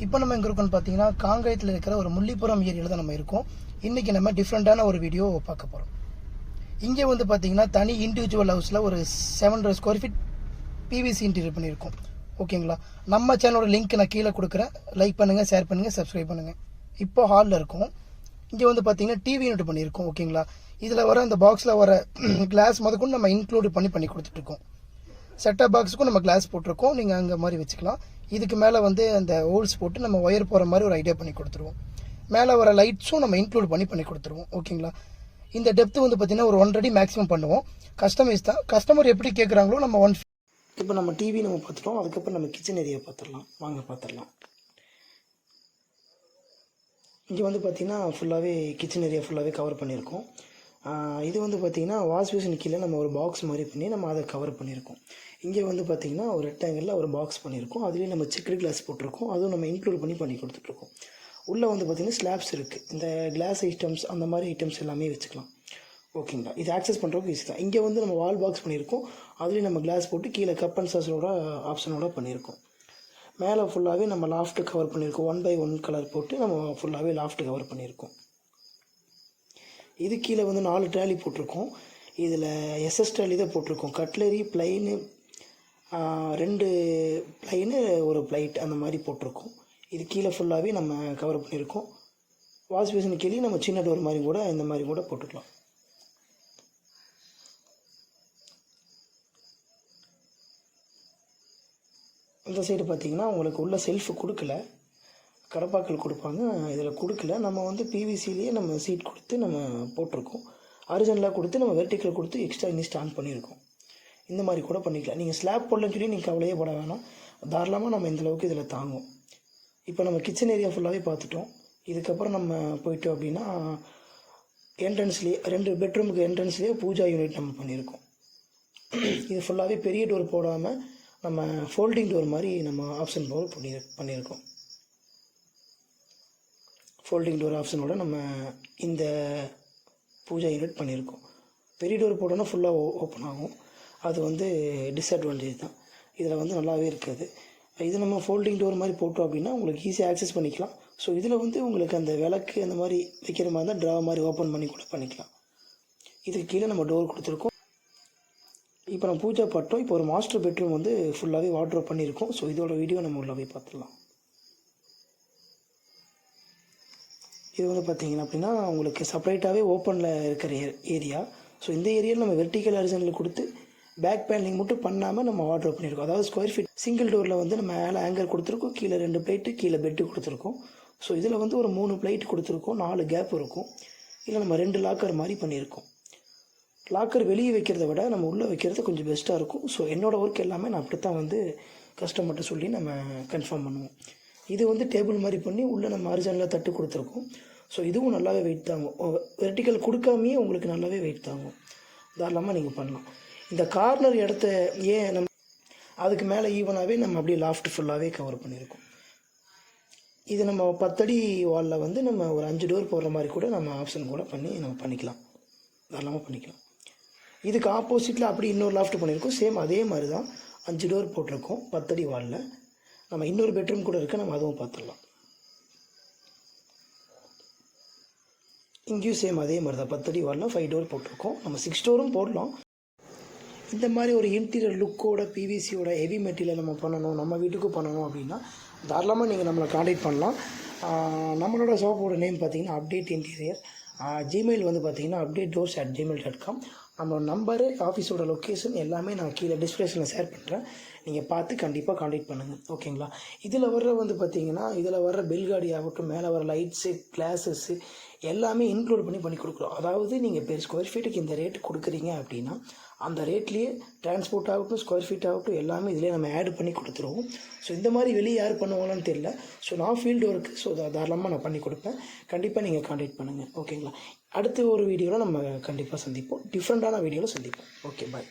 இப்போ நம்ம எங்கே இருக்கோம்னு பார்த்தீங்கன்னா காங்கயத்தில் இருக்கிற ஒரு முள்ளிப்புறம் ஏரியாவில் தான் நம்ம இருக்கோம். இன்றைக்கி நம்ம டிஃப்ரெண்ட்டான ஒரு வீடியோ பார்க்க போகிறோம். இங்கே வந்து பார்த்தீங்கன்னா தனி இண்டிவிஜுவல் ஹவுஸில் ஒரு 700 ஸ்கொயர் ஃபீட் பிவிசி இன்டீரியர் பண்ணியிருக்கோம். ஓகேங்களா, நம்ம சேனலோட லிங்க் நான் கீழே கொடுக்குறேன். லைக் பண்ணுங்கள், ஷேர் பண்ணுங்கள், சப்ஸ்கிரைப் பண்ணுங்கள். இப்போ ஹாலில் இருக்கும். இங்கே வந்து பார்த்தீங்கன்னா டிவி யூனிட் பண்ணியிருக்கோம். ஓகேங்களா, இதில் வர அந்த பாக்ஸில் வர கிளாஸ் முதற்கொண்டு நம்ம இன்க்ளூட் பண்ணி கொடுத்துட்ருக்கோம். செட்டப் பாக்ஸுக்கும் நம்ம கிளாஸ் போட்டிருக்கோம். நீங்கள் அங்கே மாதிரி வச்சுக்கலாம். இதுக்கு மேலே வந்து அந்த ஹோல்ஸ் போட்டு நம்ம ஒயர் போகிற மாதிரி ஒரு ஐடியா பண்ணி கொடுத்துருவோம். மேலே வர லைட்ஸும் நம்ம இன்க்ளூட் பண்ணி கொடுத்துருவோம். ஓகேங்களா, இந்த டெப்த்து வந்து பார்த்திங்கன்னா ஒரு 1 அடி மேக்ஸிமம் பண்ணுவோம். கஸ்டமைஸ் தான். கஸ்டமர் எப்படி கேட்குறாங்களோ நம்ம 1. இப்போ நம்ம டிவி நம்ம பார்த்துட்டோம். அதுக்கப்புறம் நம்ம கிச்சன் ஏரியா பார்த்துடலாம். வாங்க பார்த்துடலாம். இங்கே வந்து பார்த்திங்கன்னா ஃபுல்லாகவே கிச்சன் ஏரியா ஃபுல்லாகவே கவர் பண்ணியிருக்கோம். இது வந்து பார்த்திங்கன்னா வாஷ் பேசின் கீழே நம்ம ஒரு பாக்ஸ் மாதிரி பண்ணி நம்ம அதை கவர் பண்ணியிருக்கோம். இங்கே வந்து பார்த்திங்கன்னா ஒரு ரெக்டாங்கிளில் ஒரு பாக்ஸ் பண்ணியிருக்கோம். அதுலேயும் நம்ம செக்குடு கிளாஸ் போட்டிருக்கோம். அதுவும் நம்ம இன்க்ளூட் பண்ணி கொடுத்துட்ருக்கோம். உள்ளே வந்து பார்த்திங்கன்னா ஸ்லாப்ஸ் இருக்குது. இந்த கிளாஸ் ஐட்டம்ஸ் அந்த மாதிரி ஐட்டம்ஸ் எல்லாமே வச்சுக்கலாம். ஓகேங்களா, இது ஆக்சஸ் பண்ணுறதுக்கு ஈஸி தான். இங்கே வந்து நம்ம வால் பாக்ஸ் பண்ணியிருக்கோம். அதுலேயும் நம்ம கிளாஸ் போட்டு கீழே கப் அண்ட் சாஸோட ஆப்ஷனோட பண்ணியிருக்கோம். மேலே ஃபுல்லாகவே நம்ம லாஃப்ட்டு கவர் பண்ணியிருக்கோம். 1x1 கலர் போட்டு நம்ம ஃபுல்லாகவே லாஃப்ட்டு கவர் பண்ணியிருக்கோம். இது கீழே வந்து 4 ட்ராலி போட்டிருக்கோம். இதில் எஸ்எஸ் ட்ராலி தான் போட்டிருக்கோம். கட்லரி பிளைனு 2 பிளைனு ஒரு பிளைட் அந்த மாதிரி போட்டிருக்கோம். இது கீழே ஃபுல்லாகவே நம்ம கவர் பண்ணியிருக்கோம். வாஷ் பேசின் கீழே நம்ம சின்ன டோர் மாதிரி கூட இந்த மாதிரி கூட போட்டுக்கலாம். இந்த சைடு பார்த்திங்கன்னா உங்களுக்கு உள்ள செல்ஃபு கொடுக்கல, கடப்பாக்கள் கொடுப்பாங்க. இதில் கொடுக்கல. நம்ம வந்து பிவிசிலேயே நம்ம சீட் கொடுத்து நம்ம போட்டிருக்கோம். ஆரிஜினலாக கொடுத்து நம்ம வெர்டிக்கல் கொடுத்து எக்ஸ்ட்ரா இன்னும் ஸ்டாண்ட் பண்ணியிருக்கோம். இந்த மாதிரி கூட பண்ணிக்கலாம். நீங்கள் ஸ்லாப் போடலன்னு சொல்லி நீங்கள் கவலையே பட வேணாம். தாராளமாக நம்ம இந்தளவுக்கு இதில் தாங்கும். இப்போ நம்ம கிச்சன் ஏரியா ஃபுல்லாகவே பார்த்துட்டோம். இதுக்கப்புறம் நம்ம போயிட்டோம் அப்படின்னா என்ட்ரன்ஸ்லேயே 2 பெட்ரூமுக்கு என்ட்ரன்ஸ்லேயே பூஜா யூனிட் நம்ம பண்ணியிருக்கோம். இது ஃபுல்லாகவே பெரிய டோர் போடாமல் நம்ம ஃபோல்டிங் டோர் மாதிரி நம்ம ஆப்ஷன் போல் பண்ணியிருக்கோம். ஃபோல்டிங் டோர் ஆப்ஷனோட நம்ம இந்த பூஜா யூனிட் பண்ணியிருக்கோம். பெரிய டோர் போட்டோன்னா ஃபுல்லாக ஓப்பன் ஆகும். அது வந்து டிஸ்அட்வான்டேஜ் தான். இதில் வந்து நல்லாவே இருக்காது. இது நம்ம ஃபோல்டிங் டோர் மாதிரி போட்டோம் அப்படின்னா உங்களுக்கு ஈஸியாக ஆக்சஸ் பண்ணிக்கலாம். ஸோ இதில் வந்து உங்களுக்கு அந்த விளக்கு அந்த மாதிரி வைக்கிற மாதிரி தான் ட்ரா மாதிரி ஓப்பன் பண்ணி கூட பண்ணிக்கலாம். இதுக்கு கீழே நம்ம டோர் கொடுத்துருக்கோம். இப்போ நம்ம பூஜா பட்டோம். இப்போ ஒரு மாஸ்டர் பெட்ரூம் வந்து ஃபுல்லாகவே வார்ட்ரோப் பண்ணியிருக்கோம். ஸோ இதோட வீடியோ நம்ம உள்ள போய் பார்த்துடலாம். இது வந்து பார்த்திங்கன்னா அப்படின்னா உங்களுக்கு செப்பரேட்டாகவே ஓப்பனில் இருக்கிற ஏரியா. ஸோ இந்த ஏரியாவில் நம்ம வெர்டிக்கல் ஹாரிசான்டல் கொடுத்து பேக் பேனலிங் மட்டும் பண்ணாமல் நம்ம வார்ட்ரோப் பண்ணியிருக்கோம். அதாவது ஸ்கொயர் ஃபீட் சிங்கிள் டோரில் வந்து நம்ம மேலே ஆங்கர் கொடுத்துருக்கோம். கீழே 2 பிளேட்டு, கீழே பெட்டு கொடுத்துருக்கோம். ஸோ இதில் வந்து ஒரு 3 பிளேட் கொடுத்துருக்கோம். 4 கேப் இருக்கும். இதில் நம்ம 2 லாக்கர் மாதிரி பண்ணியிருக்கோம். லாக்கர் வெளியே வைக்கிறத விட நம்ம உள்ளே வைக்கிறது கொஞ்சம் பெஸ்ட்டாக இருக்கும். ஸோ என்னோடய ஒர்க் எல்லாமே நான் அப்படி தான் வந்து கஸ்டமர்கிட்ட சொல்லி நம்ம கன்ஃபார்ம் பண்ணுவோம். இது வந்து டேபிள் மாதிரி பண்ணி உள்ளே நம்ம ஹாரிசான்டலாக தட்டு கொடுத்துருக்கோம். ஸோ இதுவும் நல்லாவே வெயிட் தாங்கும். வெர்டிக்கல் கொடுக்காமையே உங்களுக்கு நல்லாவே வெயிட் தாங்கும். தாராளமாக நீங்கள் பண்ணலாம். இந்த கார்னர் இடத்த ஏன் நம்ம அதுக்கு மேலே ஈவனாகவே நம்ம அப்படியே லாஃப்ட் ஃபுல்லாகவே கவர் பண்ணியிருக்கோம். இது நம்ம 10 அடி வாலில் வந்து நம்ம ஒரு 5 டோர் போடுற மாதிரி கூட நம்ம ஆப்ஷன் கூட பண்ணி நம்ம பண்ணிக்கலாம். தாராளமாக பண்ணிக்கலாம். இதுக்கு ஆப்போசிட்டில் அப்படி இன்னொரு லாஃப்ட் பண்ணியிருக்கோம். சேம் அதே மாதிரி தான் 5 டோர் போட்டிருக்கோம் 10 அடி வாலில். நம்ம இன்னொரு பெட்ரூம் கூட இருக்குது. நம்ம அதுவும் பார்த்துடலாம். இங்கேயும் சேம் அதே மாதிரி தான் 10 அடி வாலில் 5 டோர் போட்டிருக்கோம். நம்ம 6 டோரும் போடலாம். இந்த மாதிரி ஒரு இன்டீரியர் லுக்கோட பிவிசியோட ஹெவி மெட்டீரியல் நம்ம பண்ணணும், நம்ம வீட்டுக்கு பண்ணணும் அப்படின்னா தாராளமாக நீங்கள் நம்மளை காண்டாக்ட் பண்ணலாம். நம்மளோட ஷாப்போட நேம் பார்த்தீங்கன்னா அப்டேட் இன்டீரியர். ஜிமெயில் வந்து பார்த்தீங்கன்னா updateddoors@gmail.com. நம்மளோட நம்பரு, ஆஃபீஸோட லொக்கேஷன் எல்லாமே நான் கீழே டிஸ்கிரிப்ஷனில் ஷேர் பண்ணுறேன். நீங்கள் பார்த்து கண்டிப்பாக காண்டாக்ட் பண்ணுங்கள். ஓகேங்களா, இதில் வர்ற வந்து பார்த்தீங்கன்னா இதில் வர்ற பெல்காடி ஆகட்டும், மேலே வர லைட்ஸு, கிளாஸஸ்ஸு எல்லாமே இன்க்ளூட் பண்ணி கொடுக்குறோம். அதாவது நீங்கள் பெர் ஸ்கொயர் ஃபீட்டுக்கு இந்த ரேட்டு கொடுக்குறீங்க அப்படின்னா அந்த ரேட்லேயே டிரான்ஸ்போர்ட் ஆகட்டும், ஸ்கொயர் ஃபீட் ஆகட்டும் எல்லாமே இதிலே நம்ம ஆட் பண்ணி கொடுத்துருவோம். ஸோ இந்த மாதிரி வெளியே யார் பண்ணுவாங்கன்னு தெரியல. ஸோ நான் ஃபீல்டு ஒர்க்கு, ஸோ தாராளமாக நான் பண்ணி கொடுப்பேன். கண்டிப்பாக நீங்கள் காண்டாக்ட் பண்ணுங்கள். ஓகேங்களா, அடுத்த ஒரு வீடியோவில் நம்ம கண்டிப்பாக சந்திப்போம். டிஃப்ரெண்ட்டான வீடியோவில் சந்திப்போம். ஓகே, பாய்.